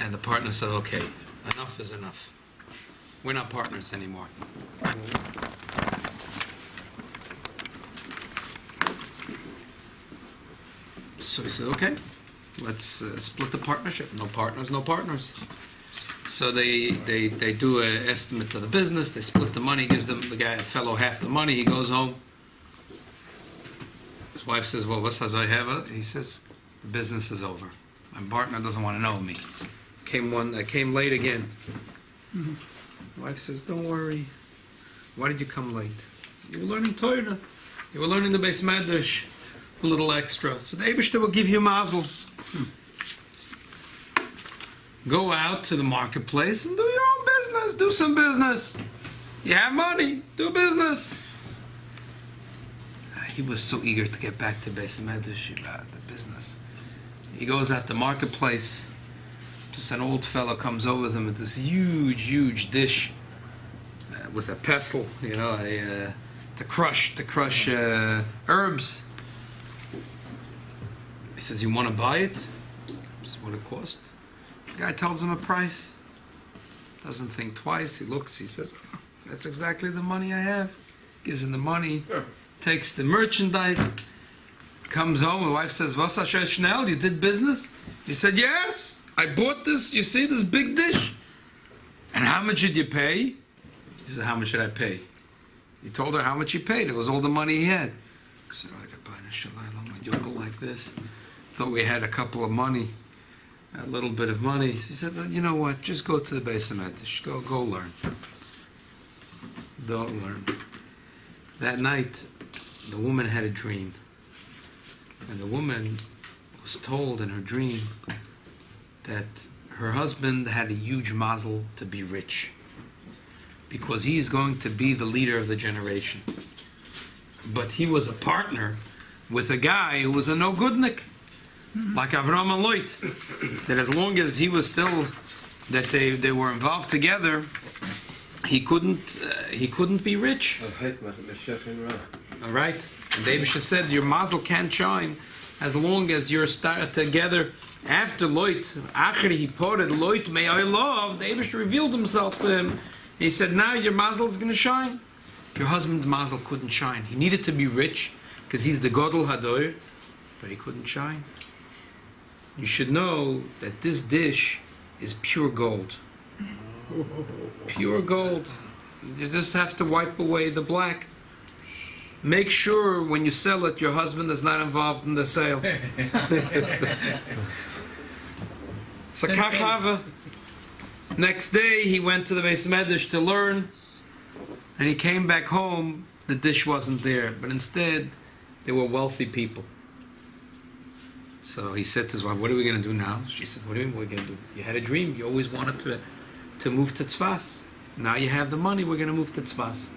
And the partner said, okay, enough is enough. We're not partners anymore. So he said, okay, let's split the partnership. No partners, no partners. So they do an estimate of the business. They split the money, gives them the fellow half the money. He goes home. His wife says, well, what does I have? He says, the business is over. My partner doesn't want to know me. I came late again. The wife says, don't worry. Why did you come late? You were learning Torah. You were learning the Beis Medrash. A little extra. So the Eibishter will give you mazel. Go out to the marketplace and do your own business. Do some business. You have money. Do business. He was so eager to get back to Beis Medrash, the business. He goes out the marketplace. Just an old fellow comes over with him with this huge dish with a pestle, to crush herbs. He says, you want to buy it? This is what it cost. The guy tells him a price. Doesn't think twice. He looks, he says, oh, that's exactly the money I have. Gives him the money, takes the merchandise, comes home. The wife says, was asher schnell, you did business? He said, yes, I bought this, you see this big dish. And how much did you pay? He said, how much did I pay? He told her how much he paid. It was all the money he had. He said, I could buy a yokel like this. Thought we had a little bit of money. He said, you know what, just go to the Beis Medrash. Go learn. Don't learn. That night, the woman had a dream. And the woman was told in her dream that her husband had a huge mazel to be rich. Because he's going to be the leader of the generation. But he was a partner with a guy who was a no-goodnik. Like Avram and Lot, that as long as he was still, that they were involved together, he couldn't be rich. All right, and David said your mazel can't shine as long as you're together. After Lot, after he parted Lot, may I love. David revealed himself to him. He said, now your mazel is going to shine. Your husband's mazel couldn't shine. He needed to be rich because he's the Gadol Hador, but he couldn't shine. You should know that this dish is pure gold. Pure gold. You just have to wipe away the black. Make sure when you sell it, your husband is not involved in the sale. Sakachava. Next day, he went to the Beis Medrash to learn, and he came back home. The dish wasn't there, but instead, there were wealthy people. So he said to his wife, what are we going to do now? She said, what do you mean we're going to do? You had a dream. You always wanted to move to Tzfas. Now you have the money. We're going to move to Tzfas.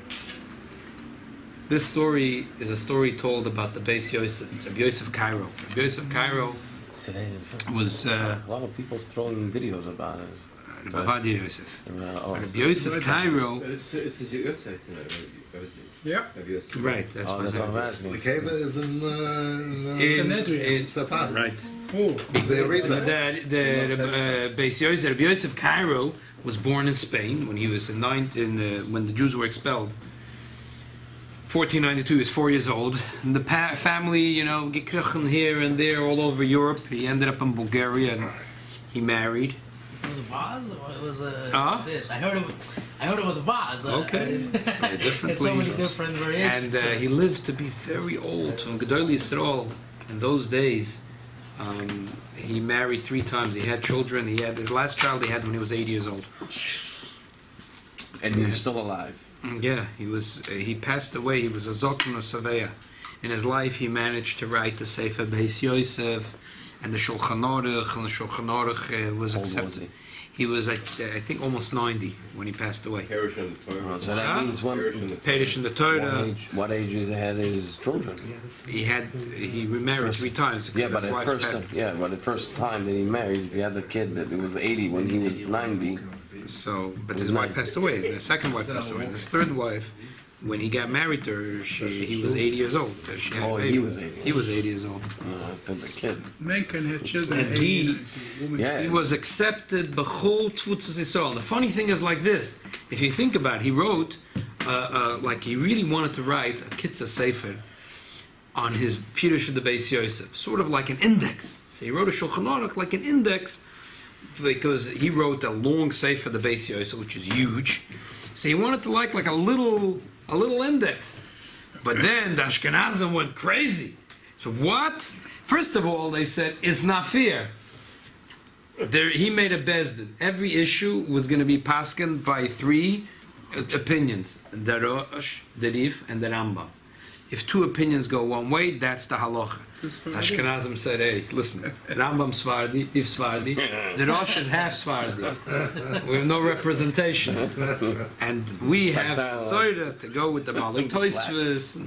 This story is a story told about the Beis Yosef, Rabbi Yosef Cairo. Rabbi Yosef Cairo was... a lot of people throwing videos about it. Rabbi Yosef. Rabbi Yosef Cairo... It's a Yosef, yeah. Right, that's what I'm asking. The cave is in Sapat. Right. Oh. The Beis Yosef, Rabbi Yosef Cairo was born in Spain when he was when the Jews were expelled. 1492, he was 4 years old. And the family, gekrichen here and there all over Europe. He ended up in Bulgaria and he married. It was a vase or it was a dish? I heard it was a vase. Okay. It's so many different variations. And he lived to be very old. From Gedolei Yisrael, in those days, he married 3 times. He had children. He had his last child he had when he was 80 years old. And he was still alive. Yeah, he passed away. He was a Zokman or Saveya. In his life, he managed to write the Sefer Beis Yosef, and the Shulchan Aruch, and the Shulchan Aruch was accepted. He was, I think, almost 90 when he passed away. So that means Perish in the Torah. What age he had his children? He remarried 3 times. Yeah, but the first time that he married, he had a kid that was 80 when he was 90. So, but his wife passed away. The second wife passed away. His third wife when he got married to her, he was 80 years old. She had a baby. He was 80. He was 80 years old. The kid. Men can have children. And he was accepted b'chol tfutzas Yisrael. The funny thing is like this: if you think about it, he wrote, like he really wanted to write a kitzah sefer on his Pirush of the Beis Yosef, sort of like an index. So he wrote a Shulchan Aruch like an index, because he wrote a long sefer of the Beis Yosef, which is huge. So he wanted to like a little index. But then the Ashkenazim went crazy. So what? First of all, they said it's not fair. He made a bezdin. Every issue was going to be pasken by 3 opinions: the Rosh, the Rif, and the Rambam. If 2 opinions go one way, that's the halacha. Ashkenazim said, "Hey, listen, Rambam Svardi, If Svardi, the Rosh is half Svardi. We have no representation, and we have Zoyra to go with the Malik Toisvis."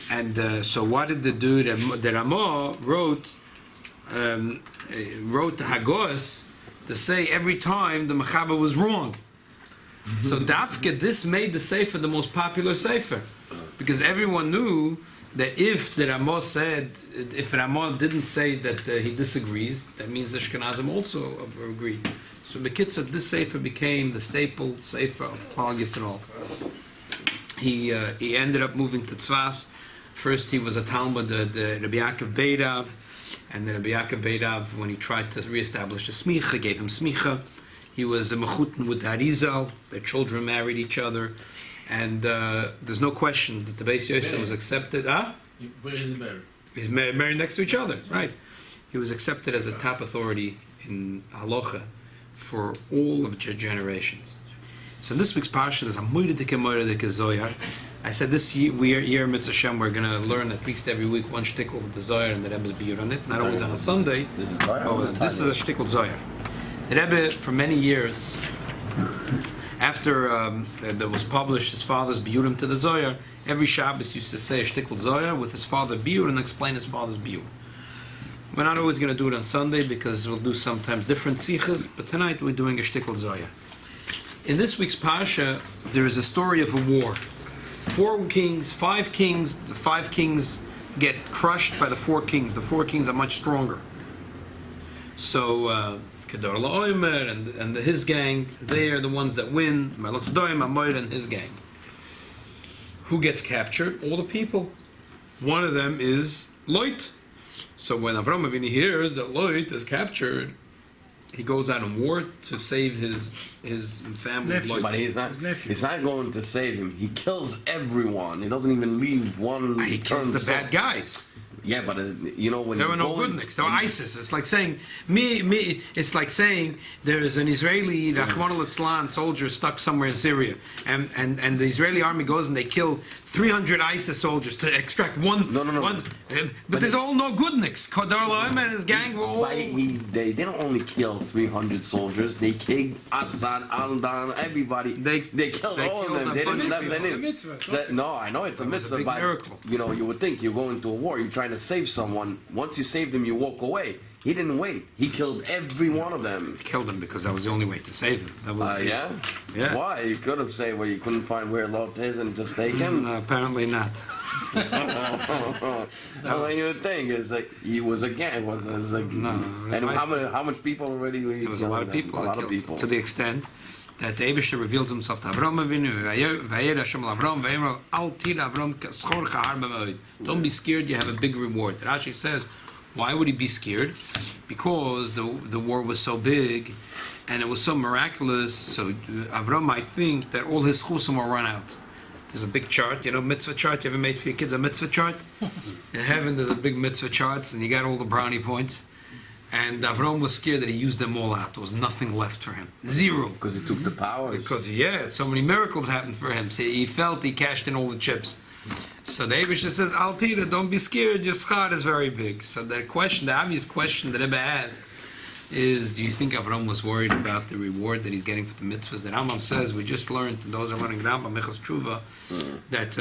And so, what did the dude? The Ramah wrote Hagos to say every time the Mechaber was wrong. So Dafke, this made the Sefer the most popular Sefer, because everyone knew that if the Ramah said, if Ramah didn't say that he disagrees, that means the Ashkenazim also agreed. So Bekitza, this Sefer became the staple Sefer of Klal Yisrael. He ended up moving to Tzvas. First he was a Talmud, the Rabbi Yaakov Beirav, and then Rabbi Yaakov Beirav, when he tried to reestablish a smicha, gave him smicha. He was a mechutin with Arizal. Their children married each other, and there's no question that the Beis Yosef was accepted. Where is he married? He's married next to each other, right? He was accepted as a top authority in halacha for all of generations. So in this week's parsha, there's a moedike Zoyar. I said this year Mitzvah Shem, we're going to learn at least every week one shtickle of the Zoyar and the Rebbe's biur on it. Not always on a Sunday. This is Zoyar? Oh, this is a shtickle Zoyar. The Rebbe, for many years, after there was published his father's biurim to the Zoyar, every Shabbos used to say a shtickle Zoyar with his father's biur and explain his father's biur. We're not always going to do it on Sunday because we'll do sometimes different sichos, but tonight we're doing a shtickle Zoyar. In this week's parsha, there is a story of a war. 5 kings, the 5 kings get crushed by the 4 kings. The 4 kings are much stronger. So, Kedar La'omer and his gang, they are the ones that win. Melotz Doim, Amoir and his gang. Who gets captured? All the people. One of them is Lot. So when Avram Avinu hears that Lot is captured, he goes out in war to save his family. But he's not going to save him. He kills everyone. He doesn't even leave one. He kills the bad guys. Yeah, but when there were no goodniks. There were ISIS. It's like saying It's like saying there is an Israeli Rahman al-Islam soldier stuck somewhere in Syria, and the Israeli army goes and they kill 300 ISIS soldiers to extract one. No. But there's all no goodniks. Kodar Loim and his gang were all. They didn't only kill 300 soldiers. They killed Assad, Al-Dan, everybody. They killed all of them. They didn't let any. No, I know it's a mitzvah. But you would think you're going to a war. You're trying to save someone. Once you save them, you walk away. He didn't wait. He killed every one of them. He killed them because that was the only way to save him. That was yeah? Why? You could have said, well, you couldn't find where Lot is and just take him. Apparently not. I mean, you would think it's like he was a gang. And how much people already? There was a lot of people. A lot of people. To the extent that the Eibishter reveals himself to Avram Avinu. Don't be scared. You have a big reward. Rashi says, why would he be scared? Because the war was so big and it was so miraculous. So Avram might think that all his chusim will run out. There's a big chart, mitzvah chart. You ever made for your kids a mitzvah chart? In heaven, there's a big mitzvah charts, and you got all the brownie points. And Avram was scared that he used them all out. There was nothing left for him. Zero. Because he took the powers. Because, so many miracles happened for him. So he felt he cashed in all the chips. So the Eibishter says, Al Tira, don't be scared, your schar is very big. So the obvious question that Rebbe asked is, do you think Avram was worried about the reward that he's getting for the mitzvahs? The Rambam says, we just learned, and those are learning Rambam, Mechas Tshuva, that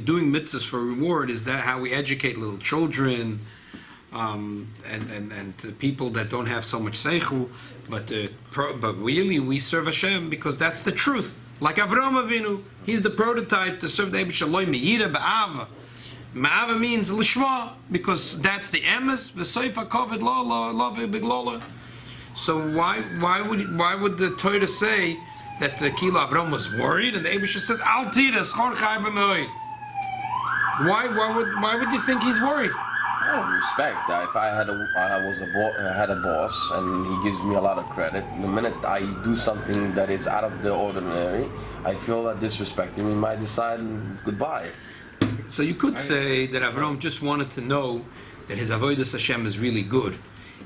doing mitzvahs for reward is that how we educate little children, and people that don't have so much seichel, but really we serve Hashem because that's the truth. Like Avraham Avinu, he's the prototype to serve the Eibusha Loi Me'ira Ba'ava. Ma'ava means Lishma, because that's the emes, V'soifa Kovid Lo Biglola. So why would the Torah say that Kilo Avraham was worried and the Eibusha said, Al Tira, Schor Chai B'Me'oid? Why would you think he's worried? Respect. If I had a boss and he gives me a lot of credit, the minute I do something that is out of the ordinary, I feel that disrespecting me might decide goodbye. So you could say that Avram just wanted to know that his avodas Hashem is really good.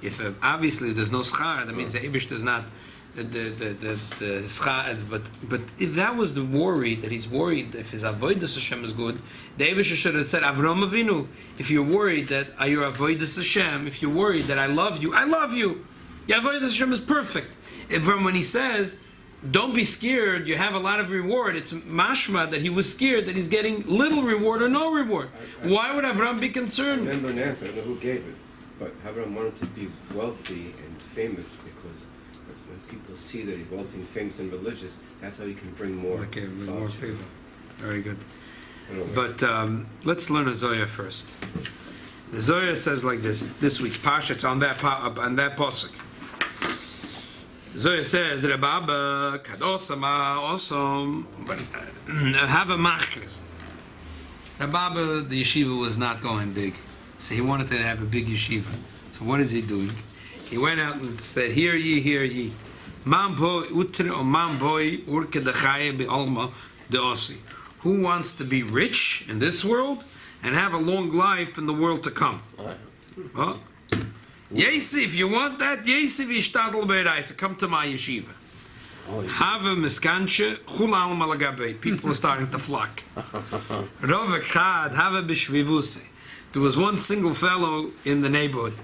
If obviously there's no schar, that means the Eibush does not the schar. But if that was the worry, that he's worried if his avodas Hashem is good, the Eibush should have said, Avram Avinu, if you're worried that your avodas Hashem, if you're worried that I love you, your avodas Hashem is perfect. When he says, don't be scared, you have a lot of reward, it's mashma that he was scared that he's getting little reward or no reward. Why would Avram be concerned? I remember Nancy, I don't know who gave it, but Avram wanted to be wealthy and famous because when people see that he's wealthy and famous and religious, that's how he can bring more. Okay, more people. Very good. But let's learn a Zohar first. The Zohar says like this week's Parsha, it's on that pasuk. Zohar says that Abba Kadosama also have a machlis. Rabbi, the yeshiva was not going big, so he wanted to have a big yeshiva. So what is he doing? He went out and said, "Hear ye, hear ye. Man boy utre o man boy urke de chaye be alma de osi." Who wants to be rich in this world and have a long life in the world to come? Well, Yesi, if you want that, Yesi v'ishtadl be'eraisa, come to my yeshiva. Have a miskanche, chulal malagabe. People are starting to flock. Rovek chad, have a b'shvivuse. There was one single fellow in the neighborhood.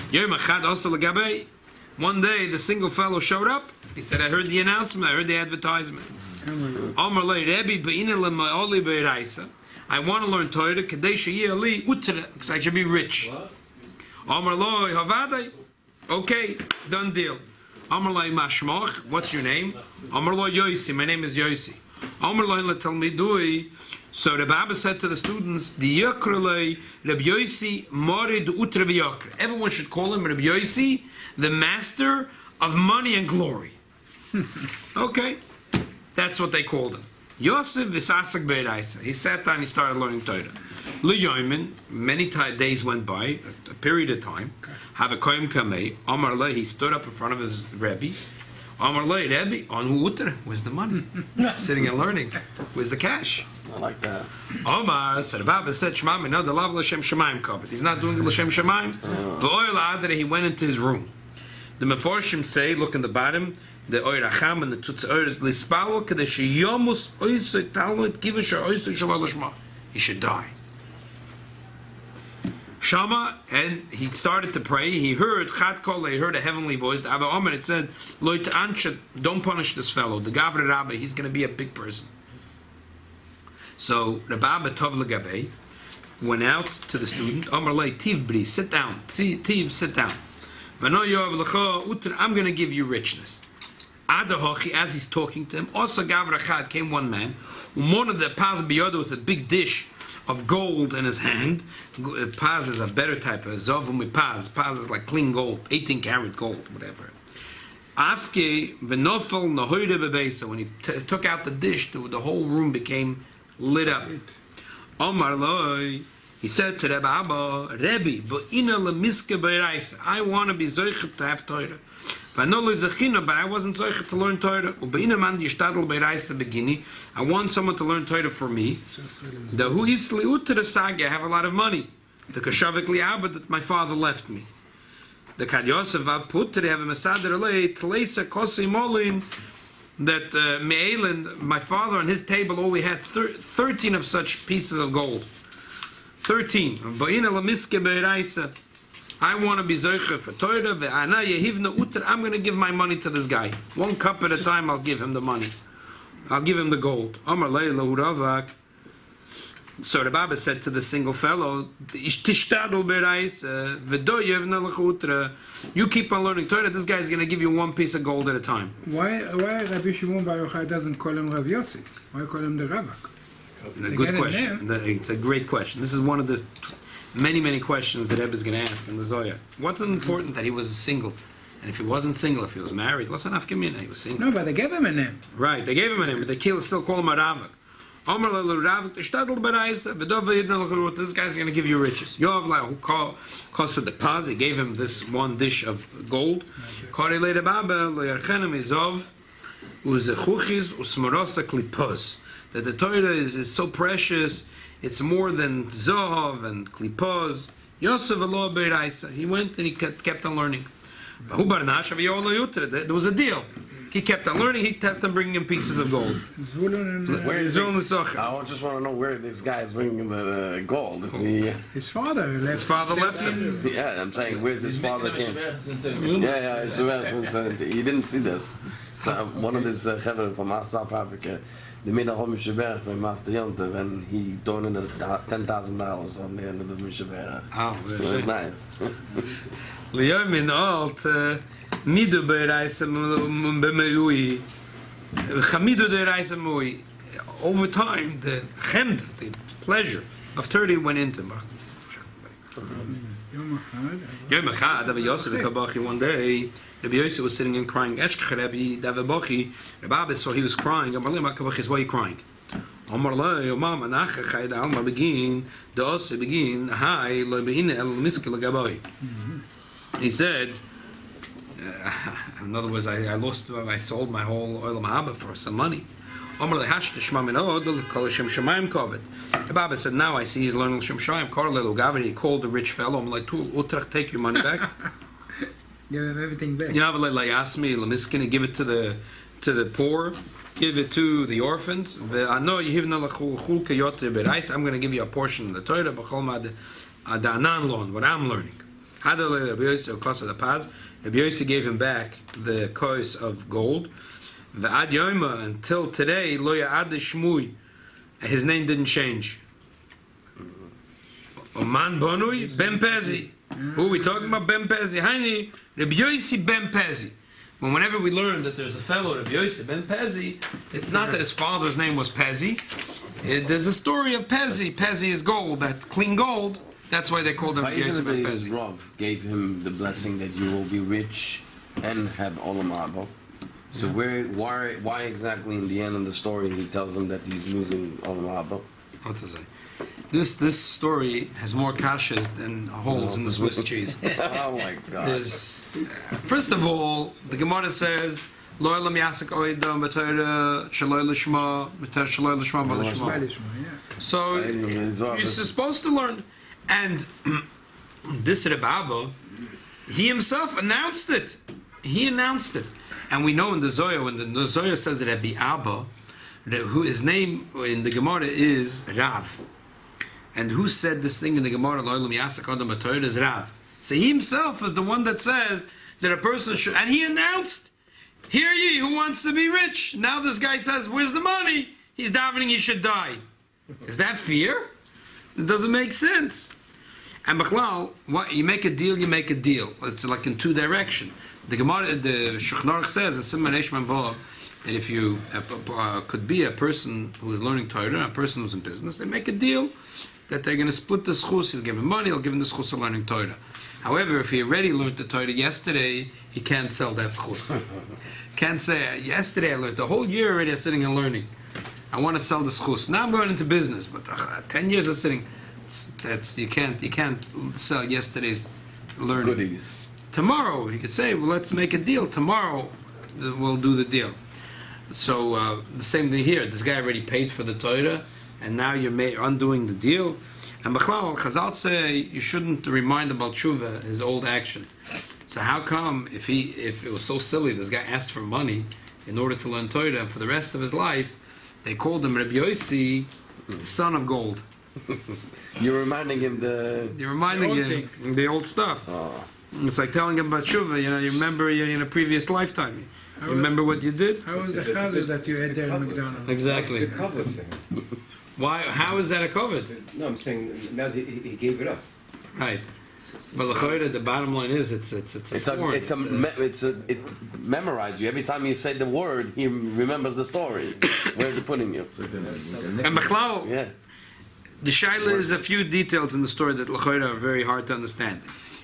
Yom echad also lagabe. One day, the single fellow showed up. He said, I heard the announcement, I heard the advertisement. I want to learn Torah because I should be rich. Okay, done deal. What's your name? Yosi. My name is Yosi. So the Baba said to the students, everyone should call him Rabbi Yosi, the master of money and glory. Okay. That's what they called him. Yosef v'sasak be'eraisa. He sat down, he started learning Torah. L'yoymin, many days went by, a period of time. Havakoyim kamei, Amar le, he stood up in front of his Rebbe. Amar le, Rebbe, on u'uter, where's the money? Sitting and learning. Where's the cash? I like that. Omar said, Baba said, Shema, no, the love l'shem shemayim covered. He's not doing the l'shem shemayim. V'oil adre, he went into his room. The Meforshim say, look in the bottom, the oiracham and the tzutzor is lispal kadesh yomus oisay talmud kivish oisay shalashma. He should die. Shama, and he started to pray. He heard chat kol. He heard a heavenly voice. The Abba Omer, it said, "Lo ta'anshet, don't punish this fellow. The Gavra Rabbi, he's going to be a big person." So the Baba Tov Lagabe went out to the student. Omer lei tiv bri, sit down. Tiv, sit down. V'no yoav lecho uter. I'm going to give you richness. Adahochi, as he's talking to him, also Gavra Chad came one man, one of the paz biyoda with a big dish of gold in his hand. Paz is a better type of zovumi paz. Paz is like clean gold, 18 karat gold, whatever. Afke v'nofel nahoyde bevesa. When he took out the dish, the whole room became lit up. Omar loy, he said to Rebbe Abba, Rebbe, v'ina lemiske beiraisa. I want to be zoichet to have Torah. But I wasn't zoichet to learn Torah. I want someone to learn Torah for me. I have a lot of money. The kashavik li'abed that my father left me. The kad Yosef Putre have a mesader alei tleisa kosi molin that me'elin, my father on his table only had 13 of such pieces of gold. 13. I want to be zoicher for Torah. I'm going to give my money to this guy. One cup at a time, I'll give him the money. I'll give him the gold. So the Baba said to the single fellow, you keep on learning Torah, this guy's going to give you one piece of gold at a time. Why Rabbi Shimon Bar Yochai doesn't call him Rav Yossi? Why call him the Ravak? A good question. It's a great question. This is one of the many questions that Rebbe is going to ask in the Zohar. What's important that he was single? And if he wasn't single, if he was married, let's not give him he was single. No, but they gave him a name. Right, they gave him a name, but they still call him a Ravak. This guy's going to give you riches. Who cost the pezi, gave him this one dish of gold. That the Torah is so precious, it's more than Zohav and Klipos. Yosef Allah Beiraisa. He went and he kept on learning. There was a deal. He kept on learning, he kept on bringing him pieces of gold. Where is I just want to know where this guy is bringing the gold. Is he, his father left him. Yeah, I'm saying, where's his father? He didn't see this. So one of his chevron from South Africa, they made a whole Mishaberach from after Yontav, and he donated $10,000 on the end of the Mishaberach. Oh, it was nice. Liyamin alt nidu bereise b'meui chamidu dereise mui. Over time, the chemda, the pleasure of 30 went into him. Yom Echad, Rabbi Yosef Kabachi, one day, Rabbi Yosef was sitting and crying. Eshkech Rabbi Davabachi, Rabbi saw he was crying. Amar le, Kabachi, why are you crying? Amar le, Yomam Anacha Chayda Alma begin, the Ose begin, Hai lo beine el miskil gabai. He said, in other words, I sold my whole oil mahaba for some money. The Baba said, now I see he's learning Shem Shayim. He called the rich fellow. I'm like, take your money back. Give him everything back. You know, give it to the poor, give it to the orphans. I'm going to give you a portion of the Torah, what I'm learning. Rabbi Yossi gave him back the kois of gold. Until today, his name didn't change. Oman Bonui Ben Pezi. Who are we talking about? Ben Pezi. Haini Rabbi Yossi Ben Pezi. But whenever we learn that there's a fellow Rabbi Yossi Ben Pezi, it's not that his father's name was Pezi. There's a story of Pezi. Pezi is gold, that clean gold. That's why they called him Yosef Ben Pezi. Rav gave him the blessing that you will be rich and have olam haba. So why exactly in the end of the story he tells him that he's losing olam haba? What to say? This story has more kashas than holes in the Swiss cheese. Oh my God! First of all, the Gemara says, "Lo elam yasak oidam b'Torah shaloi l'shma shaloi l'shma b'lishma." So you're supposed to learn. And this Rebbe, he himself announced it. He announced it. And we know in the Zohar, when the Zohar says Rabbi Abba, who his name in the Gemara is Rav. And who said this thing in the Gemara, is Rav. So he himself is the one that says that a person should, and he announced, hear ye, who wants to be rich? Now this guy says, where's the money? He's davening, he should die. Is that fear? It doesn't make sense. And Bechlal, you make a deal, you make a deal. It's like in two directions. The Gemara, the Shulchan Aruch says in Siman Eshman Vav that if you could be a person who is learning Torah, a person who's in business, they make a deal that they're going to split the schus. He'll give him money, he'll give him the schus of learning Torah. However, if he already learned the Torah yesterday, he can't sell that schus. Can't say, yesterday I learned, the whole year already I'm sitting and learning. I want to sell the schus. Now I'm going into business, but 10 years of sitting, you can't sell yesterday's learning. Goodies. Tomorrow, he could say, well, let's make a deal. Tomorrow, we'll do the deal. So, the same thing here. This guy already paid for the Torah, and now you're undoing the deal. And Bechlal, Chazal say, you shouldn't remind about Tshuva, his old action. So how come, if it was so silly, this guy asked for money in order to learn Torah, and for the rest of his life, they called him Rabbi Yossi, son of gold. You're reminding him the old stuff. Oh. It's like telling him about Tshuva, you remember in a previous lifetime. You remember what you did? How was the challah that you ate there in McDonald's? Exactly. The cover thing. Why? How is that a covet? No, I'm saying now that he gave it up. Right. But the bottom line is it memorizes you. Every time you say the word, he remembers the story. Where's it putting you? And Bechlau, the shaila is a few details in the story that l'chayra are very hard to understand.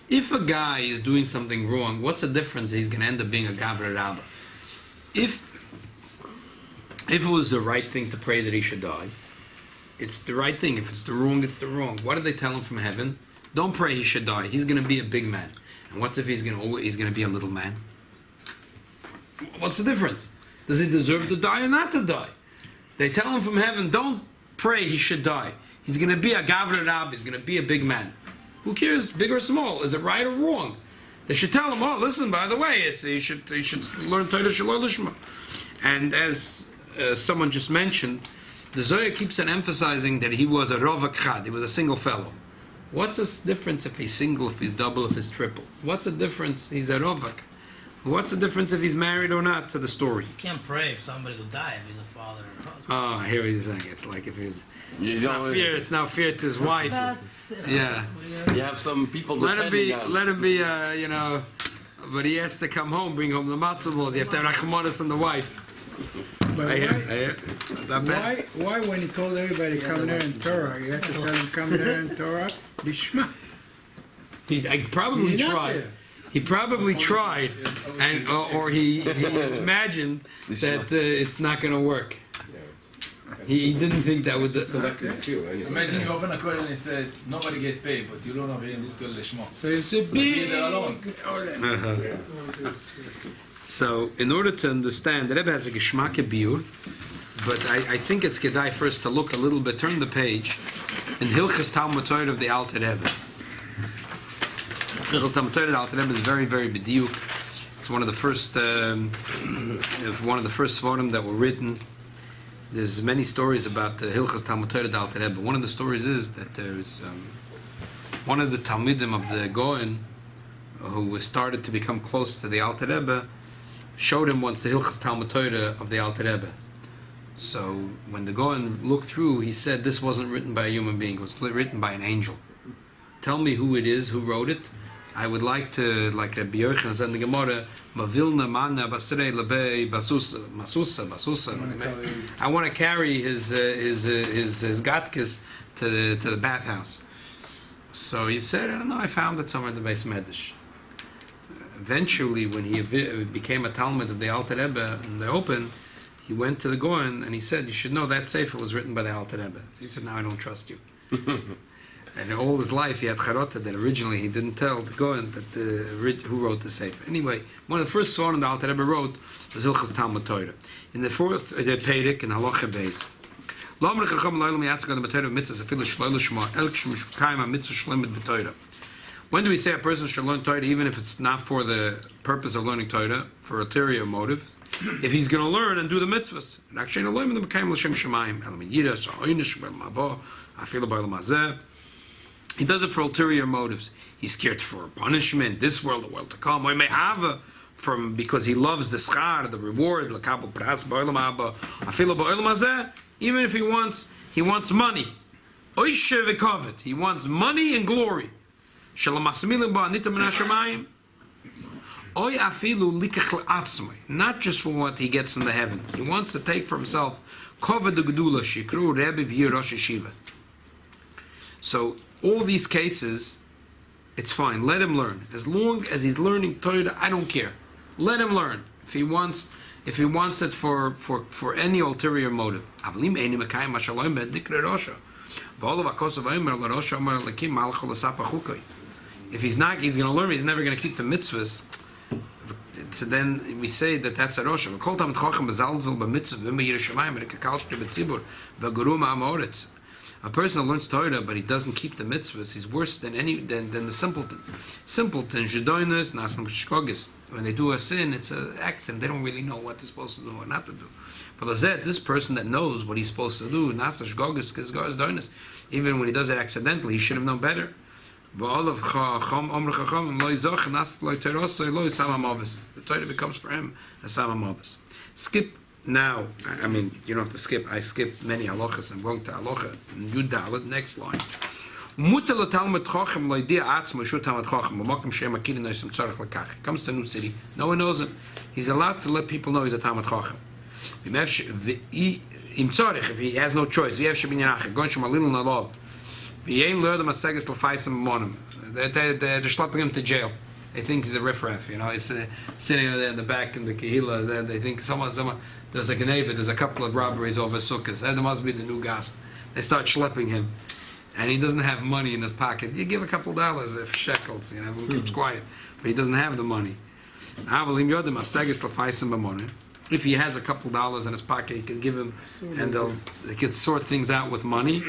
If a guy is doing something wrong, what's the difference? He's going to end up being a gavra rabba. If it was the right thing to pray that he should die, it's the right thing. If it's the wrong, it's the wrong. What did they tell him from heaven? Don't pray he should die. He's going to be a big man. And what if he's going to be a little man? What's the difference? Does he deserve to die or not to die? They tell him from heaven, don't pray he should die. He's going to be a gavra rabbi. He's going to be a big man. Who cares, big or small? Is it right or wrong? They should tell him, oh, listen, by the way, you should learn Torah Shalom Lishma. And as someone just mentioned, the Zohar keeps on emphasizing that he was a rovak chad. He was a single fellow. What's the difference if he's single, if he's double, if he's triple? What's the difference? He's a rovak. What's the difference if he's married or not to the story? You can't pray if somebody will die if he's a father or a husband. Oh, here he's saying it's like if he's... It's not fair to his wife. Yeah. You have some people let him be, but he has to come home, bring home the matzah balls. You have to have rachmanis on the wife. But why when he told everybody come there in Torah, you have to tell him come there in Torah, Lishma? He probably tried, and or he imagined that it's not going to work. He didn't think that would... Imagine you open a call and he said, nobody get paid, but you don't know in this call Lishma. So it's a big... So, in order to understand, the Rebbe has a geschmack biur, but I think it's kedai first to look a little bit, turn the page, in Hilchas Talmud Torah of the Alter Rebbe. Hilchas Talmud Torah of the Alter Rebbe is very, very bediuk. It's one of the first svarim that were written. There's many stories about Hilchas Talmud Torah of the Alter Rebbe. One of the stories is that there's one of the Talmidim of the Goen, who was started to become close to the Alter Rebbe, showed him once the Hilchas Talmud Torah of the Alter Rebbe. So when the Goen looked through, he said this wasn't written by a human being, it was written by an angel. Tell me who it is, who wrote it. I would like to, like Rabbi Yochanan said in the Gemara, Mavilna Mana Basrei Lebei Basusa. I want to carry his gatkes to the bathhouse. So he said, I don't know, I found it somewhere in the Beis Medrash. Eventually, when he became a Talmud of the Alter Rebbe in the open, he went to the Goen and he said, you should know that sefer was written by the Alter Rebbe. So he said, now I don't trust you. And all his life he had charota that originally he didn't tell the Goen that who wrote the sefer. Anyway, one of the first svarim the Alter Rebbe wrote was Hilchas Talmud Torah. In the fourth Perek in Halacha Beis. When do we say a person should learn Torah, even if it's not for the purpose of learning Torah, for ulterior motive? If he's going to learn and do the mitzvahs, he does it for ulterior motives. He's scared for punishment, this world, the world to come. Because he loves the schar, the reward, even if he wants money. He wants money and glory. Not just for what he gets in the heaven. He wants to take for himself. So all these cases, it's fine. Let him learn. As long as he's learning Torah, I don't care. Let him learn. If he wants it for any ulterior motive. If he's not, he's going to learn. He's never going to keep the mitzvahs. So then we say that's a rosha. A person who learns Torah but he doesn't keep the mitzvahs, he's worse than the simpleton. When they do a sin, it's an accident. They don't really know what they're supposed to do or not to do. For this person that knows what he's supposed to do, even when he does it accidentally, he should have known better. The Torah becomes for him a samamavis. Skip Now, I mean, you don't have to skip. I skipped many halachas. I'm going to halacha. Yud Dalet, next line. Comes to a new city. No one knows him. He's allowed to let people know he's a Talmid Chacham. If he has no choice, they're schlepping him to jail. They think he's a riffraff, you know. He's sitting there in the back in the kehillah. Then they think someone. There's a gneva. There's a couple of robberies over sukkahs. There must be the new gas. They start schlepping him, and he doesn't have money in his pocket. You give a couple dollars if shekels, you know. Everyone keeps quiet, but he doesn't have the money. If he has a couple dollars in his pocket, he can give him, and they can sort things out with money.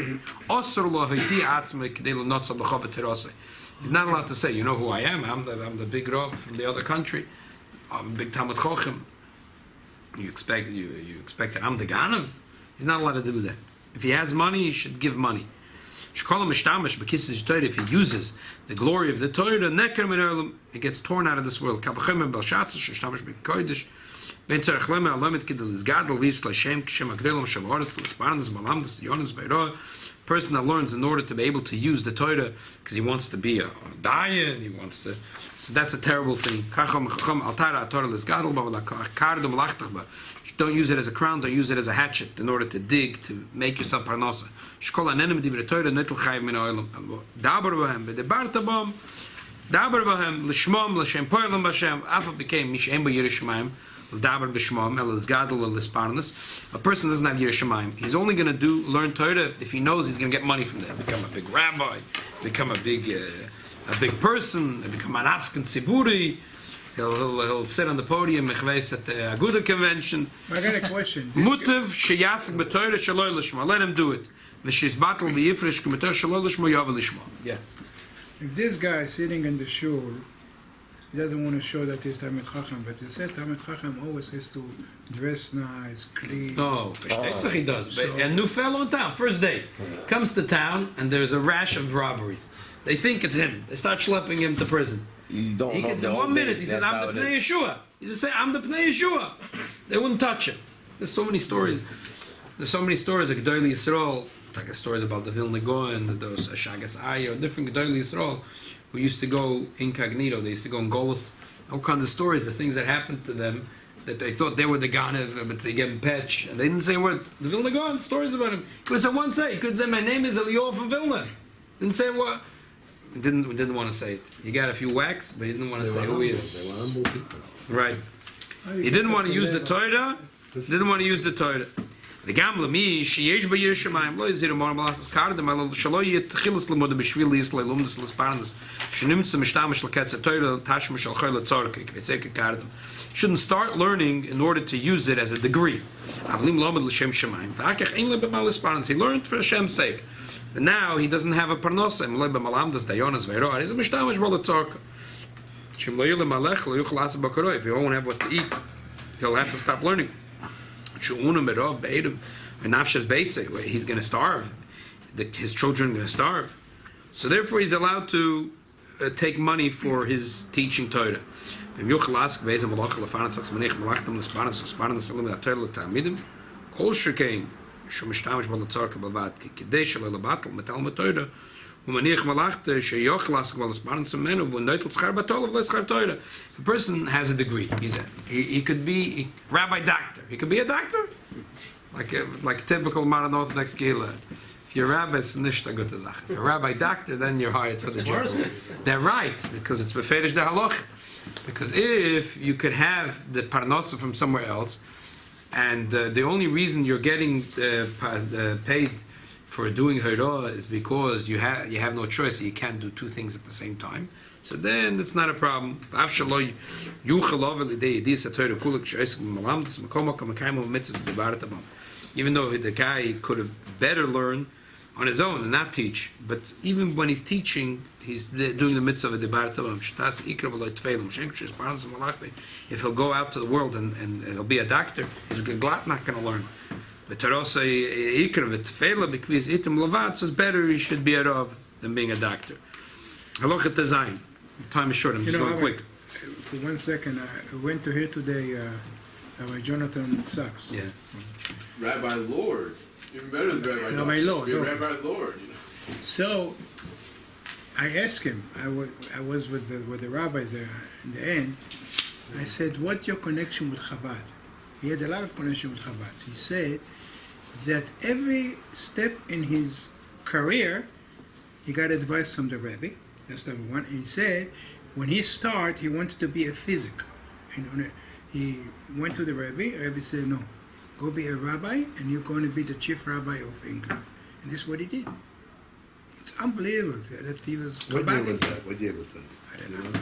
He's not allowed to say, you know who I am? I'm the big Rav from the other country. I'm a big Talmid Chacham. You expect that I'm the Ganav? He's not allowed to do that. If he has money, he should give money. If he uses the glory of the Torah, it gets torn out of this world. Person that learns in order to be able to use the Torah because he wants to be a diet, he wants to. So that's a terrible thing. Don't use it as a crown, don't use it as a hatchet in order to dig, to make yourself parnasa. A person doesn't have Yerushalayim. He's only going to learn Torah if he knows he's going to get money from that. Become a big rabbi, become a big person, become an asken tziburi. He'll sit on the podium at the Aguda convention. I got a question. Mutav sheyasik b'Torah shaloi lishma. Let him do it. V'shizbatel v'yifresh k'b'Torah shaloi lishma yav lishma. Yeah. If this guy is sitting in the shul, he doesn't want to show that he's Talmid Chacham, but he said Talmid Chacham always has to dress nice, clean. Oh, he does. So, a new fellow in town, first day, comes to town and there's a rash of robberies. They think it's him. They start schlepping him to prison. He gets in 1 minute. He says, "I'm the Pnei Yeshua." He just say, "I'm the Pnei Yeshua." They wouldn't touch him. There's so many stories. There's so many stories of Gedolei Yisrael, like stories about the Vilna Gaon, those Shagas Aya, different Gedolei Yisrael, who used to go incognito. They used to go in Golos. All kinds of stories of things that happened to them that they thought they were the Ganev, but they gave him patch, and they didn't say a word. The Vilna Gaon, stories about him. He could someone say, he could say, "My name is Eliyahu from Vilna." Didn't say what. Didn't want to say it. He got a few whacks, but he didn't want to say who he is. They were humble people. Right. He didn't want to use the Torah. Didn't want to use the Torah. The gamla mi sheyesh ba Yerushalayim lo yizir mar malas kardem al shlo yet khilas lemod b'shvil yisrael lumdes lesparnes shnimt zum shtamish leketz Torah tashmish al khayla tzarkik vesek kardem. Shouldn't start learning in order to use it as a degree. Avlim lomed l'shem shemayim v'akach ingle b'mal lesparnes. He learned for Hashem's sake. But now he doesn't have a parnosa. He's a mishtamish rola tzarka. If he won't have what to eat, he'll have to stop learning. He's going to starve. His children are going to starve. So therefore he's allowed to take money for his teaching Torah. שמשתמש בלצורק בלבד כדי שלא לבטל מתלמוד תורה ומניח מלאכת שיוכלס כבר לספרנס ממנו ונויטל שכר בתול ולא שכר תורה. A person has a degree. He could be a rabbi doctor. He could be a doctor. Like a typical modern Orthodox kehillah. If you're a rabbi, it's nicht a gute Sache. If you're a rabbi doctor, then you're hired for the job. They're right, because it's beferish the halacha. Because if you could have the parnosa from somewhere else, and the only reason you're getting paid for doing Hara is because you have no choice. You can't do two things at the same time. So then it's not a problem. Even though the guy could have better learned on his own and not teach, but even when he's teaching, he's doing the mitzvah of the baratabam. If he'll go out to the world and he'll be a doctor, he's not going to learn. But so it's better he should be a rav than being a doctor. Halakha Tazayin. Time is short. I'm just going quick. For 1 second, I went to hear today Rabbi Jonathan Sachs. Yeah. Rabbi Lord. Even better than Rabbi Rabbi Lord. Rabbi Lord, you know. So I asked him, I was with the rabbi there in the end. I said, what's your connection with Chabad? He had a lot of connection with Chabad. He said that every step in his career, he got advice from the Rebbe. That's number one. And he said, when he started, he wanted to be a physic. And he went to the Rebbe. The Rebbe said, no, go be a rabbi, and you're going to be the chief rabbi of England. And this is what he did. It's unbelievable that he was... What year was that? What year was that? I don't know.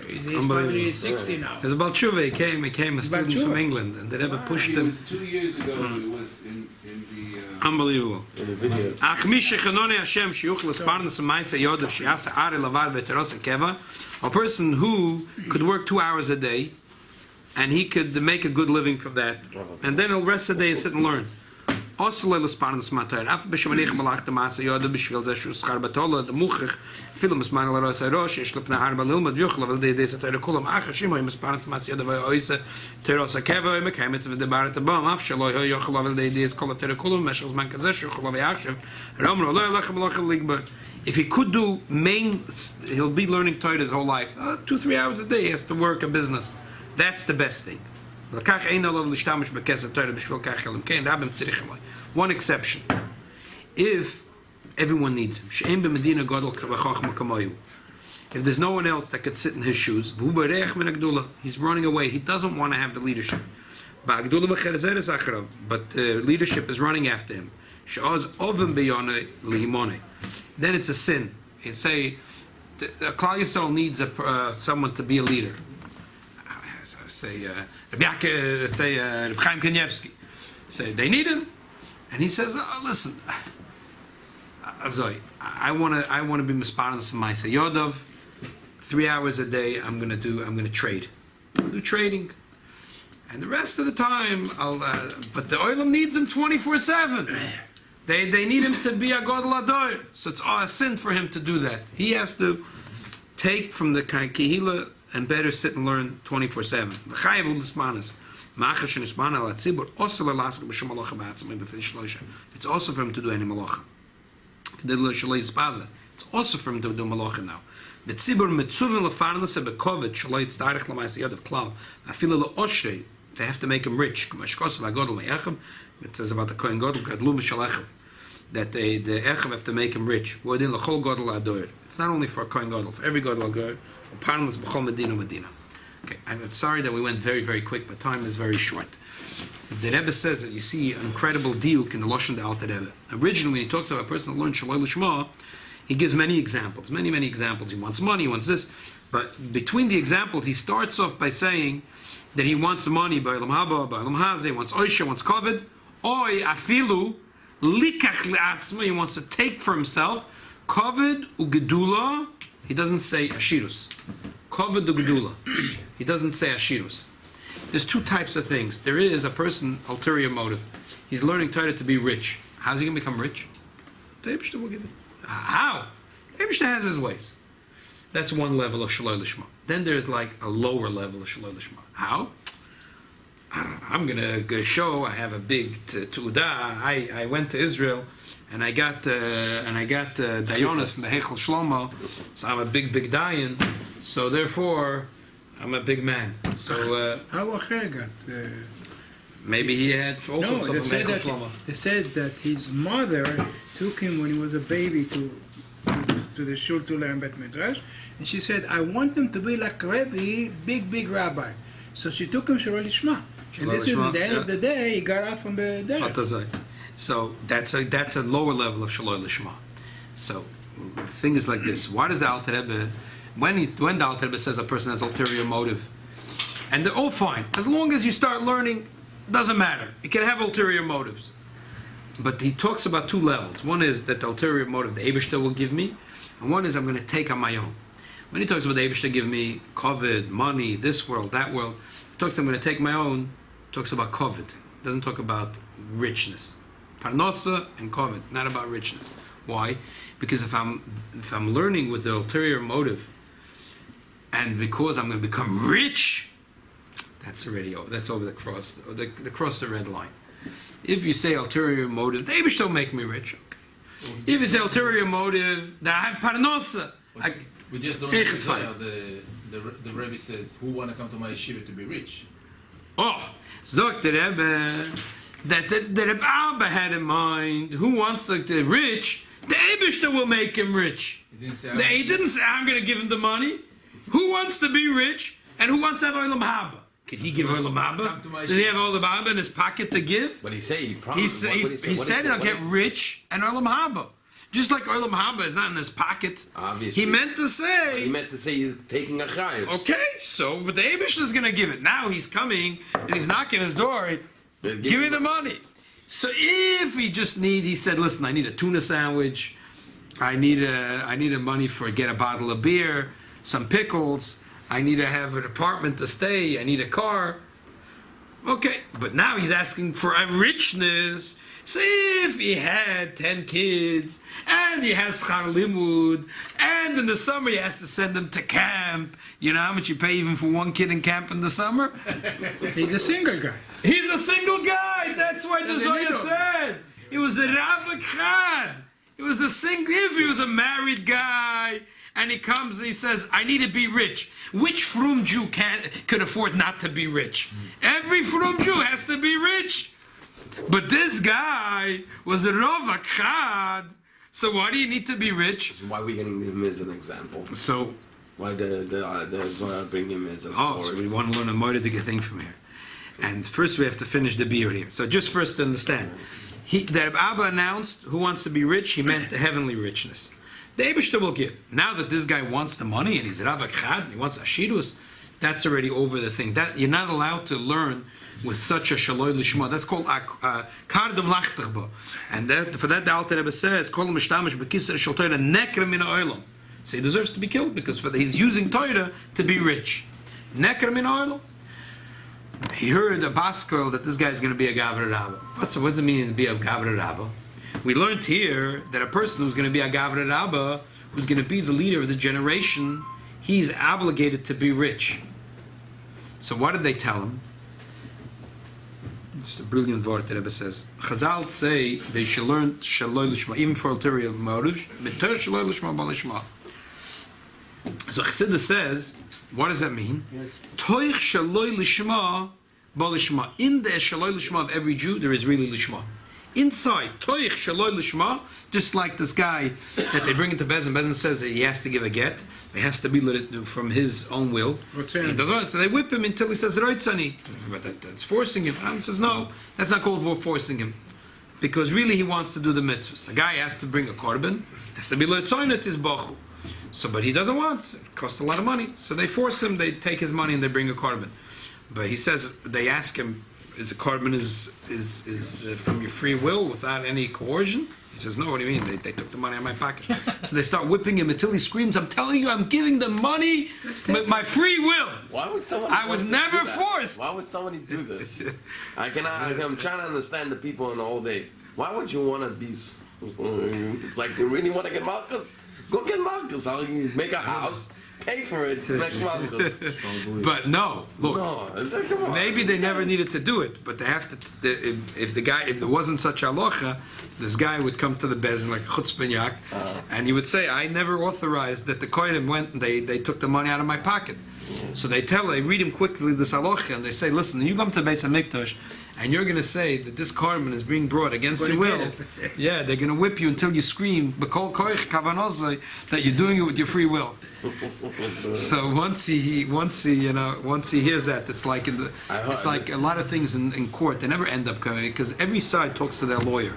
He's probably 60 now. It was about Tshuva. He came a student from England, and they never pushed him. 2 years ago, it was in the... Unbelievable. In the video. A person who could work 2 hours a day, and he could make a good living from that, and then the rest of the day sit and learn. Also, let's part of the matter. After Bishamanich Malach the Masa Yoda Bishvil Zesh Scharbatola the Muchich Film Smanal Rosa Rosh Shlipna Harba Lilma Yuchla the days at the Kulam Achashimo in Spanat Mas Yoda Oisa Terosa Keva Mechemits with the Barat Bom Afshalo Yochla the days called Terekulum Meshels Mankazesh Yochla Akshav Romro Lachem Ligber. If he could do he'll be learning Torah his whole life. 2-3 hours a day he has to work a business. That's the best thing. One exception. If everyone needs him. If there's no one else that could sit in his shoes, he's running away. He doesn't want to have the leadership. But leadership is running after him. Then it's a sin. It's say the Klal Yisrael needs someone to be a leader. Say Rabbi Chaim Kanievsky. Say they need him, and he says, "Listen, I want to be misparnas in my Yodov. 3 hours a day, I'm going to trade, do trading, and the rest of the time, but the oilam needs him 24/7. They need him to be a gadol ador, so it's a sin for him to do that. He has to take from the kehila and better sit and learn 24/7. It's also for him to do any malacha. It's also for him to do malacha now. The tzibur mitzuvim lefarnase bekovet shaloi tzarich l'ma'aseh yadav klal. Afilu le'oshrei, they have to make him rich. It says about the kohen gadol kadlu mishalechav, that the echav have to make him rich. It's not only for a kohen gadol, for every gadol ador. Okay, I'm sorry that we went very, very quick, but time is very short. The Rebbe says that you see incredible diuk in the Lashon the Alter Rebbe. Originally, when he talks about a person who learns Shaloi Lishma, he gives many examples, many examples. He wants money, he wants this, but between the examples, he starts off by saying that he wants money by Olam Haba, by Olam Hazeh, he wants Oisha, wants Kovid, Oi afilu likach le'atzma, he wants to take for himself Kovid ugedula. He doesn't say ashirus. Kovid ugedula. He doesn't say ashirus. There's two types of things. There is a person, ulterior motive. He's learning Torah to be rich. How's he going to become rich? The Eibishter will give it. How? The Eibishter has his ways. That's one level of Shaloi Lishma. Then there's like a lower level of Shaloi Lishma. How? I'm going to show I have a big tu'udah. I went to Israel and I got Dayonis in the Heichel Shlomo, so I'm a big dayan. So therefore, I'm a big man. So how Acher got? Maybe he had also something from Heichel Shlomo. They said that his mother took him when he was a baby to the shul to learn Bet Midrash, and she said, "I want him to be like Rebbe, big rabbi." So she took him Shaloi Lishma. And this is at the end of the day, he got out from the day. So that's a lower level of Shaloi Lishma. So the thing is like this: why does the Alter Rebbe, when the Alter Rebbe says a person has ulterior motive, and they're all fine as long as you start learning, doesn't matter. You can have ulterior motives, but he talks about two levels. One is that the ulterior motive the Eibishter will give me, and one is I'm going to take on my own. When he talks about the Eibishter give me kovid, money, this world, that world, he talks I'm going to take my own. Talks about kovid. Doesn't talk about richness. Parnosa and kovid, not about richness. Why? Because if I'm learning with the ulterior motive, and because I'm going to become rich, That's already over. That's over the cross. The cross the red line. If you say ulterior motive, the Eibush don't make me rich. Okay. If you say ulterior motive, that I have parnosa. We just don't know the Rebbe says, who want to come to my yeshiva to be rich? Oh, sagt der Rebbe that the Rebbe Abba had in mind, who wants the rich, the Eibishter will make him rich. He didn't say, I'm going to give him the money. Who wants to be rich, and who wants to have Olam Haba? Could he give Olam Haba? Does he have Olam Haba in his pocket to give? But he promised. He said he'll get rich and Olam Haba. Just like Olam Haba is not in his pocket. Obviously. He meant to say he's taking a chayus. Okay, but the Eibush is going to give it. Now he's coming and he's knocking his door. Give me the money. So if he said, listen, I need a tuna sandwich. I need a money get a bottle of beer, some pickles. I need to have an apartment to stay. I need a car. Okay, but now he's asking for a richness. See if he had 10 kids, and he has schar limud, and in the summer he has to send them to camp. You know how much you pay even for one kid in camp in the summer? He's a single guy. He's a single guy. That's why the Zohar says he was a Rav Chad. He was a single. If he was a married guy, and he comes and he says, I need to be rich. Which frum Jew could afford not to be rich? Every frum Jew has to be rich. But this guy was a Rav Chad. So why do you need to be rich? Why are we getting him as an example? So why the Zohar bring him as a story? So we want to learn a moedic thing from here. And first we have to finish the beer here. So just first to understand. The Abba announced who wants to be rich, he meant the heavenly richness. The Eibishter will give. Now that this guy wants the money and he's Rav Chad, he wants ashidus, that's already over the thing. That you're not allowed to learn with such a shaloi lishma. That's called kardum lachtachba. And for that the Alter Rebbe says, kol mishtamish bekisser shel Torah nekra min ha'olam. So he deserves to be killed because he's using Torah to be rich. Nekra min ha'olam. He heard a baskel that this guy is going to be a Gavra Rabba. What does it mean to be a Gavra Rabba? We learned here that a person who's going to be a Gavra Rabba, who's going to be the leader of the generation, he's obligated to be rich. So what did they tell him? It's a brilliant word that Rebbe says. Chazal say they should learn shaloi lishma, even for ulterior motives. Mitor shaloi lishma bal lishma. So Chassidus says, what does that mean? Toich shaloi lishma bal lishma. In the shaloi lishma of every Jew, there is really lishma. Inside, toich shaloi lishma, just like this guy that they bring into Bezin. Bezin says that he has to give a get. It has to be from his own will. He doesn't want it, so they whip him until he says roitzani. But that's forcing him. Ram says no, that's not called for forcing him, because really he wants to do the mitzvahs. A guy has to bring a korban, has to be loitzoinat his bachu. So, but he doesn't want. It costs a lot of money, so they force him. They take his money and they bring a korban. But he says they ask him, "Is the korban is from your free will without any coercion?" He says, "No, what do you mean? They took the money out of my pocket." So they start whipping him until he screams, "I'm telling you, I'm giving the money with my free will. Why would someone? I was never forced." Why would somebody do this? I'm trying to understand the people in the old days. Why would you want to be? It's like you really want to get Malchus? Go get Malchus. I'll make a house. Pay for it to make Malchus. But no, look, maybe they never needed to do it, but they have to. If there wasn't such a halacha, this guy would come to the bezin like chutzpah, and he would say, "I never authorized that the kohenim went and they took the money out of my pocket." So they read him quickly this halacha, and they say, "Listen, you come to Beis Hamikdash, and you're going to say that this korban is being brought against your will. Yeah, they're going to whip you until you scream, "B'kol koich kavanozai," that you're doing it with your free will." So once he hears that, it's like a lot of things in court. They never end up coming because every side talks to their lawyer,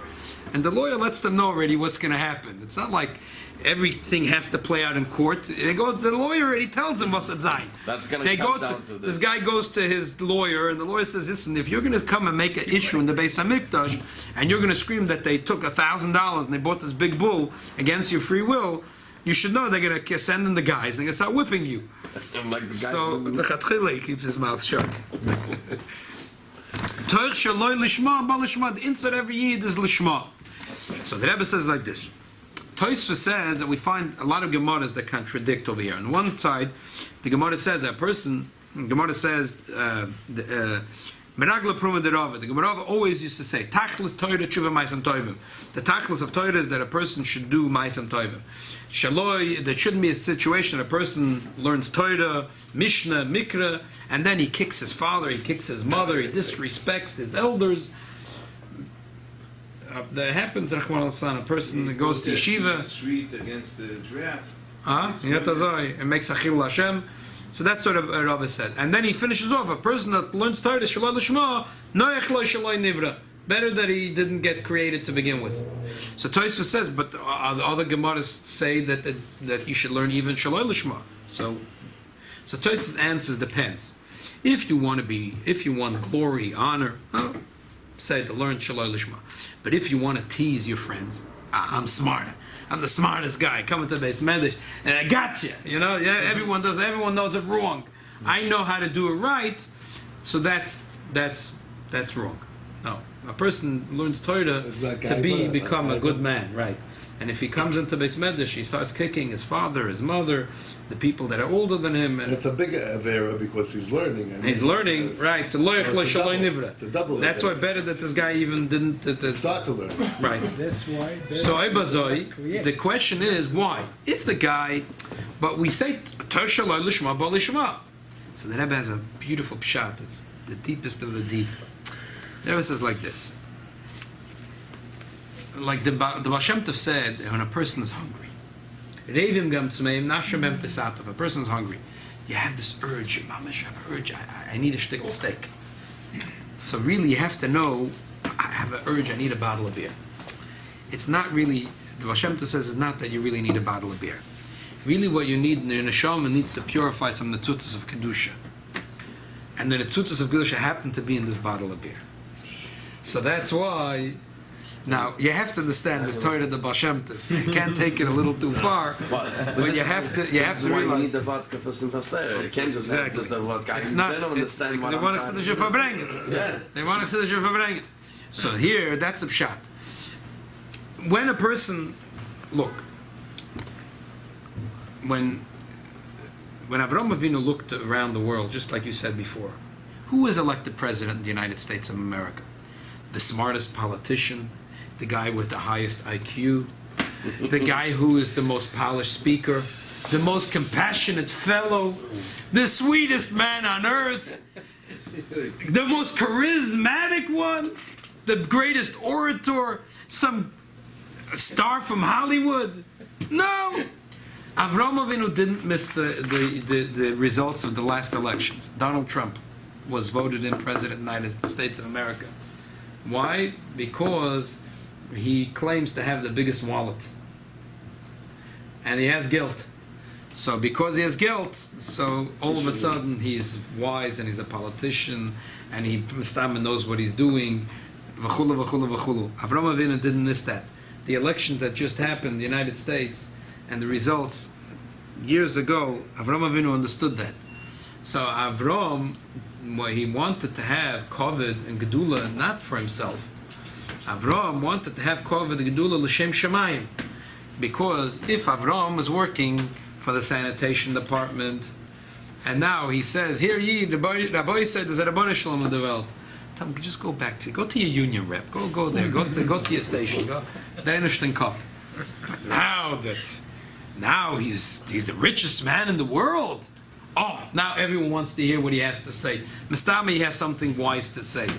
and the lawyer lets them know already what's going to happen. It's not like everything has to play out in court. The lawyer already tells them what's at Zayin. That's going to come down to this. This guy goes to his lawyer, and the lawyer says, "Listen, if you're going to come and make an issue in the Beis Hamikdash, and you're going to scream that they took $1,000 and they bought this big bull against your free will, you should know they're going to send in the guys. They're going to start whipping you." Like so the Chatchile keeps his mouth shut. The inside every yid is lishma. So the Rebbe says like this. Tosfos says that we find a lot of Gemaras that contradict over here. On one side, the Gemara says that a person Gemara says, Menagla Pruma de Rava. The Gemara always used to say, Tachlis Torah Tshuva Maisam Tovim. The Tachlis of Torah is that a person should do Maisam Tovim. Shaloi, there shouldn't be a situation a person learns Torah, Mishnah, Mikra, and then he kicks his father, he kicks his mother, he disrespects his elders. That happens, Rahman al-San, a person that goes to yeshiva. Street against the draft. It makes a chilul Hashem. So that's what Rabbi said. And then he finishes off, a person that learns Torah, Shaloi L'Shma, Noach Lo Shaloi Nivra. Better that he didn't get created to begin with. So Tosfos says, but the other Gemaras say that you should learn even Shaloi L'Shma. So Tosfos answers depends. If you want glory, honor, say to learn Shaloi L'Shma. But if you want to tease your friends, I'm smart. I'm the smartest guy coming to Beis Medrash, and I got you. Everyone does. Everyone knows it wrong. I know how to do it right. So that's wrong. No, a person learns Torah to become a good man, right? And if he comes into Beis Medrash, he starts kicking his father, his mother, the people that are older than him. And it's a big avera because he's learning. He's learning, right? So loyach lo shaloi nivra. It's a double. That's why better that this guy even didn't start to learn. Right. That's why. So Ibazoi, the question is why? If the guy, but we say Tor shaloi lishma bo lishma. So the Rebbe has a beautiful pshat. It's the deepest of the deep. The Rebbe says like this. Like the Baal Shem Tov said, when a person is hungry, if a person is hungry, you have this urge, mamish, I have an urge, I need a shtickle steak. So really you have to know, I have an urge, I need a bottle of beer. It's not really, the Baal Shem Tov says it's not that you really need a bottle of beer. Really what you need, your neshama needs to purify some netzutzos of Kedusha. And the netzutzos of Kedusha happen to be in this bottle of beer. So that's why. Now, you have to understand this Torah of the Baal Shem Tov. You can't take it a little too far, but you have to realize... you need the vodka for some pastera. You can't just have just the vodka. It's not... They want to see the verbrengen. Yeah. They want to see the verbrengen. So here, that's the pshat. When a person... Look. When Avraham Avinu looked around the world, just like you said before, who was elected president of the United States of America? The smartest politician, the guy with the highest IQ, the guy who is the most polished speaker, the most compassionate fellow, the sweetest man on earth, the most charismatic one, the greatest orator, some star from Hollywood. No! Avraham Avinu didn't miss the results of the last elections. Donald Trump was voted in President of the United States of America. Why? Because he claims to have the biggest wallet. And he has guilt. So because he has guilt, so all of a sudden he's wise and he's a politician and he knows what he's doing. V'chulu, v'chulu, v'chulu. Avraham Avinu didn't miss that. The election that just happened in the United States and the results years ago, Avraham Avinu understood that. So Avraham, he wanted to have Kavod and Gedula not for himself. Avraham wanted to have Kavod and Gedula l'shem Shemayim, because if Avraham was working for the sanitation department, and now he says, "Here ye, the Rabbi said there's a Rabbi Shalom in the world." Tell him, just go to your union rep, go there, go to your station, go. But now he's the richest man in the world. Oh, now everyone wants to hear what he has to say. Mistama, he has something wise to say.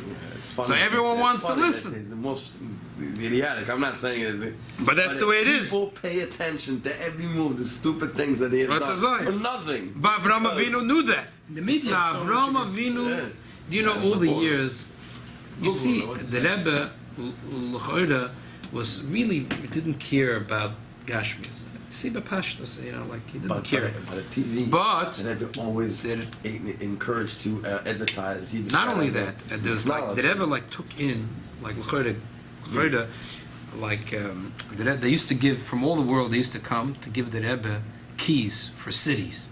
So everyone wants to listen. It's the most idiotic. I'm not saying it is. But that's the way it is. People pay attention to every move, the stupid things that he has done for nothing. But Avraham Avinu knew that. The media. So Avraham Avinu, do you know all the years? You see, the Rebbe L'choira was really didn't care about Gashmias. See, Bapashtos, like he didn't care. But TV, but and always encouraged to advertise. He not only that, there's like the Rebbe took in L'choira, they used to give from all the world. They used to come to give the Rebbe keys for cities.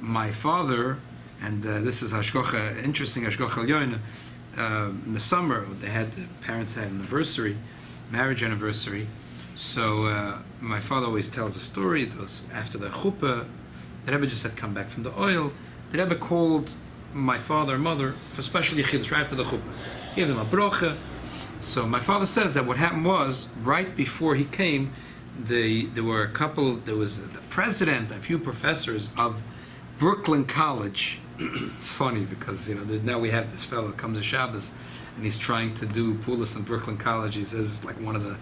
My father, and this is Hashkocha, interesting Hashkocha Yoina. In the summer, the parents had an anniversary, marriage anniversary. So my father always tells a story. It was after the chuppah. The Rebbe just had come back from the oil, the Rebbe called my father and mother for special yichidus right after the chuppah. He gave them a brocha. So my father says that what happened was, right before he came, there were a couple, there was the president, a few professors of Brooklyn College. It's funny because, now we have this fellow comes to Shabbos and he's trying to do pulas in Brooklyn College. He says it's like one of the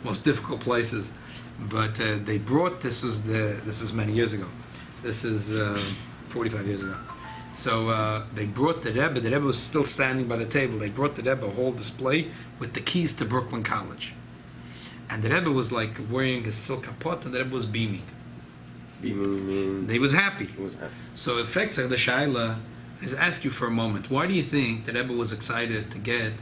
most difficult places. But they brought, this is many years ago. This is 45 years ago. So they brought the Rebbe was still standing by the table. They brought the Rebbe a whole display with the keys to Brooklyn College. And the Rebbe was like wearing a silk kapot, and the Rebbe was beaming. Beaming means... He was happy. He was happy. So in fact, the Shaila, I ask you for a moment, why do you think the Rebbe was excited to get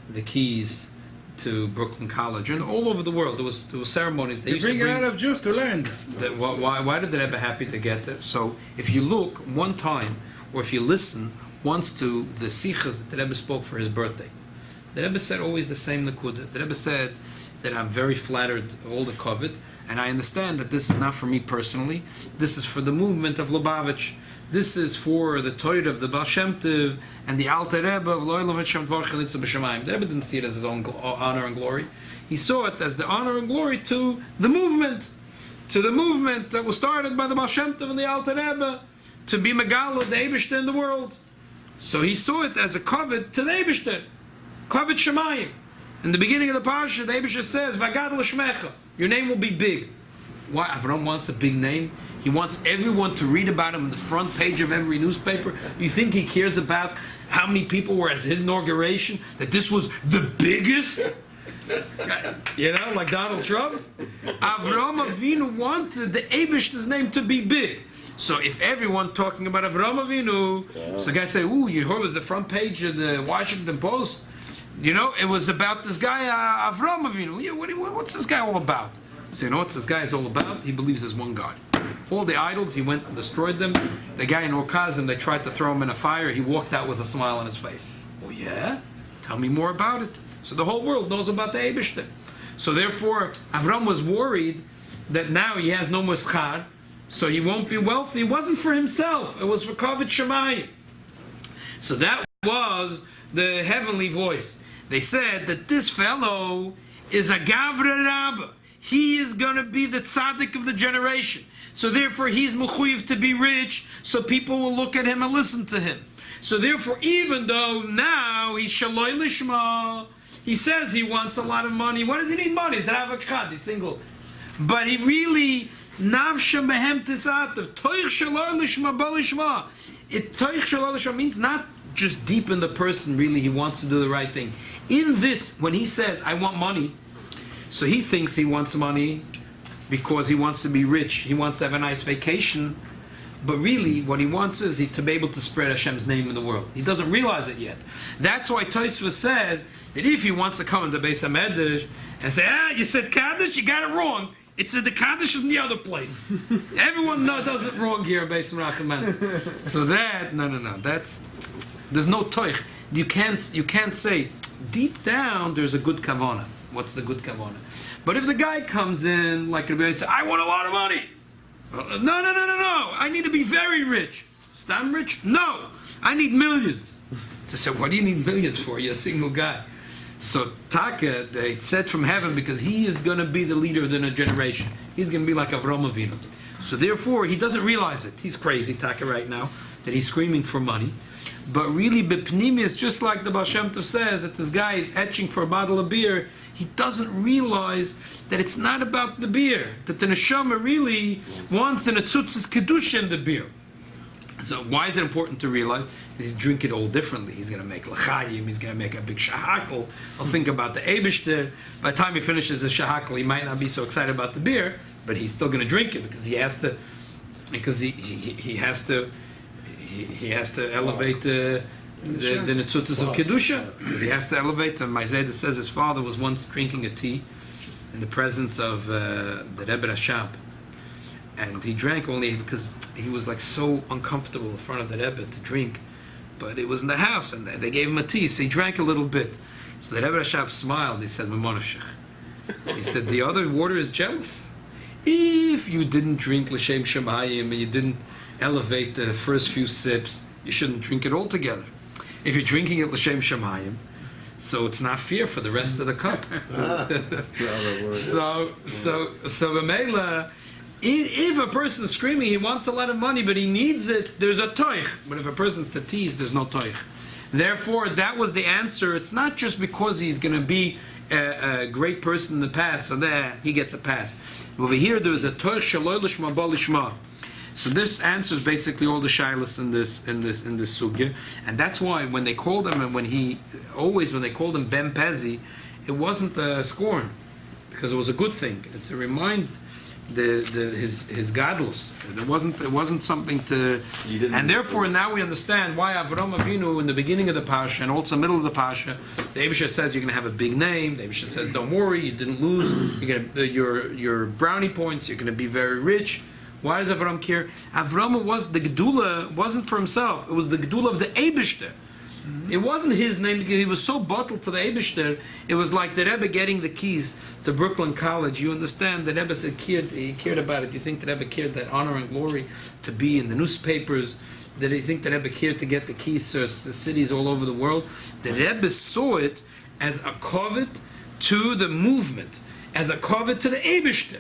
the keys to Brooklyn College? And all over the world, there was ceremonies. They used to bring a lot of Jews to learn. Why did the Rebbe happy to get there? So if you look one time, or if you listen once to the sichos that the Rebbe spoke for his birthday, the Rebbe said always the same nekuda. The Rebbe said that I'm very flattered of all the covet, and I understand that this is not for me personally. This is for the movement of Lubavitch. This is for the Torah of the Baal Shem Tov and the Alter Rebbe of Lo Elovet Shem Dvar Chalitza B'Shamayim. The Rebbe didn't see it as his own honor and glory. He saw it as the honor and glory to the movement that was started by the Baal Shem Tov and the Alter Rebbe, to be Megala, the Eibishter in the world. So he saw it as a covet to the Eibishter, covet Shemayim. In the beginning of the parsha, the Eibishter says, "Vagad l'shmecha," your name will be big. Why Avram wants a big name? He wants everyone to read about him on the front page of every newspaper. You think he cares about how many people were at his inauguration? That this was the biggest? Like Donald Trump? Avram Avinu wanted the Eibishter's name to be big. So if everyone talking about Avram Avinu, so guys say, "Ooh, you heard it was the front page of the Washington Post." It was about this guy Avram Avinu. What's this guy all about? So what this guy is all about? He believes there's one God. All the idols, he went and destroyed them. The guy in Orkazim, they tried to throw him in a fire. He walked out with a smile on his face. Oh yeah? Tell me more about it. So the whole world knows about the Eibishter. So therefore, Avram was worried that now he has no more schar, so he won't be wealthy. It wasn't for himself. It was for Kavod Shemayim. So that was the heavenly voice. They said that this fellow is a Gavra Rabbah. He is going to be the tzaddik of the generation. So therefore he's mechuyev to be rich, so people will look at him and listen to him. So therefore, even though now he's shaloi lishma, he says he wants a lot of money. Why does he need money? He's an avakad, he's single. But he really, navsha mehem tisatev, toich shaloi lishma balishma. Toich shaloi lishma means not just deep in the person, really, he wants to do the right thing. In this, when he says, I want money, so he thinks he wants money because he wants to be rich, he wants to have a nice vacation, but really what he wants is to be able to spread Hashem's name in the world. He doesn't realize it yet. That's why Tosfos says that if he wants to come into Beis HaMedrash and say, you said Kaddish, you got it wrong. It's the Kaddish in the other place. Everyone does it wrong here in Beis HaMedrash. So there's no toich. You can't say, deep down there's a good kavanah. What's the good kavanah? But if the guy comes in, like Rabbi says, I want a lot of money. No. I need to be very rich. I'm rich? No. I need millions. So I said, what do you need millions for? You're a single guy. So Taka, they said from heaven, because he is going to be the leader of the new generation. He's going to be like Avram Avinu. So therefore, he doesn't realize it. He's crazy, Taka, right now, that he's screaming for money. But really, Bepnimi is just like the Baal Shem Tov says, that this guy is etching for a bottle of beer. He doesn't realize that it's not about the beer. That the neshama really wants the netzutzes kedusha in the beer. So why is it important to realize? Because he's drinking it all differently. He's going to make l'chaim, he's going to make a big shahakal. He'll think about the Eibishter. By the time he finishes the shahakal, he might not be so excited about the beer, but he's still going to drink it because he has to, he has to elevate the netzutzes of kedusha. He has to elevate. And Maizeda says his father was once drinking a tea in the presence of the Rebbe Rashab, and he drank only because he was like so uncomfortable in front of the Rebbe to drink. But it was in the house, and they gave him a tea, so he drank a little bit. So the Rebbe Rashab smiled. And he said, "Mamonashach." He said, "The other water is jealous. If you didn't drink l'shem shemayim and you didn't elevate the first few sips, you shouldn't drink it all together. If you're drinking it l'shem shamayim, so it's not fair for the rest of the cup. so B'meila, if a person's screaming, he wants a lot of money, but he needs it, there's a toich. But if a person's tatiz, there's no toich. Therefore, that was the answer. It's not just because he's going to be a great person in the past, so there he gets a pass. Over here, there is a toich shaloi lishma ba lishma. So this answers basically all the shilas in this sugya, and that's why when they called him, and when they called him Ben Pezi, it wasn't a scorn, because it was a good thing to remind his gadlus. It wasn't something to, and therefore now we understand why Avraham Avinu in the beginning of the pasha and also middle of the pasha, the Eibusha says you're going to have a big name. The Eibusha says don't worry, you didn't lose. You're going to your brownie points. You're going to be very rich. Why does Avram care? Avram was the Gedula, wasn't for himself. It was the Gedula of the Eibishter. It wasn't his name because he was so bottled to the Eibishter. It was like the Rebbe getting the keys to Brooklyn College. You understand the Rebbe said he cared about it. You think the Rebbe cared that honor and glory to be in the newspapers? Did he think the Rebbe cared to get the keys to cities all over the world? The Rebbe saw it as a covet to the movement, as a covet to the Eibishter.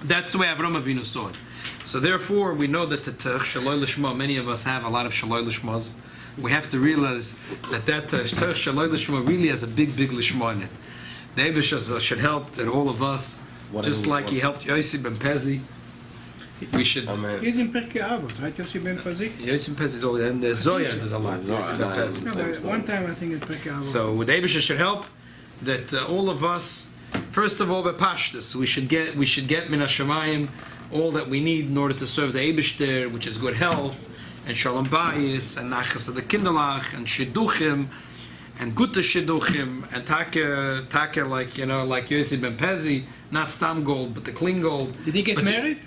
That's the way Avraham Avinu saw it. So therefore, we know that the Tech Shaloi Lishma, many of us have a lot of Shaloi Lishmas. We have to realize that Tech Shaloi Lishma really has a big, big Lishma in it. The Eibusha should help that all of us, just like he helped Yossi ben Pezi, we should... He's in Pirkei Avot, right? Yossi ben Pezi? Yossi ben Pezi is all, and the Zoya there's a lot. Yossi ben Pezi. No, but one time I think it's Pirkei Avot. So the Eibusha should help that all of us, first of all, bepashtus, we should get min hashamayim all that we need in order to serve the Eibishter, which is good health, and shalom bayis, and nachas of the kinderlach, and shidduchim, and gute shidduchim, and take like Yossi ben Pezi, not stam gold, but the clean gold. Did he get married?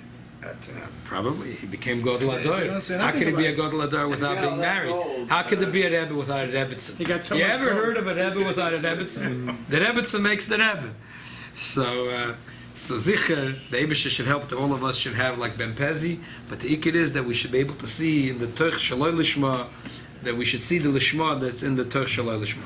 Probably. He became Godel Ador. How could he be a Godel Ador without being married? How could there be a Rebbe without a Rebbetzin? You ever heard of a Rebbe without a Rebbetzin? The Rebbetzin makes the Rebbe. So sicher, the Eibusha should help that all of us should have like Ben Pezi, but the ikid is that we should be able to see in the Tech Shaloi Lishma, that we should see the Lishma that's in the Tech Shaloi Lishma.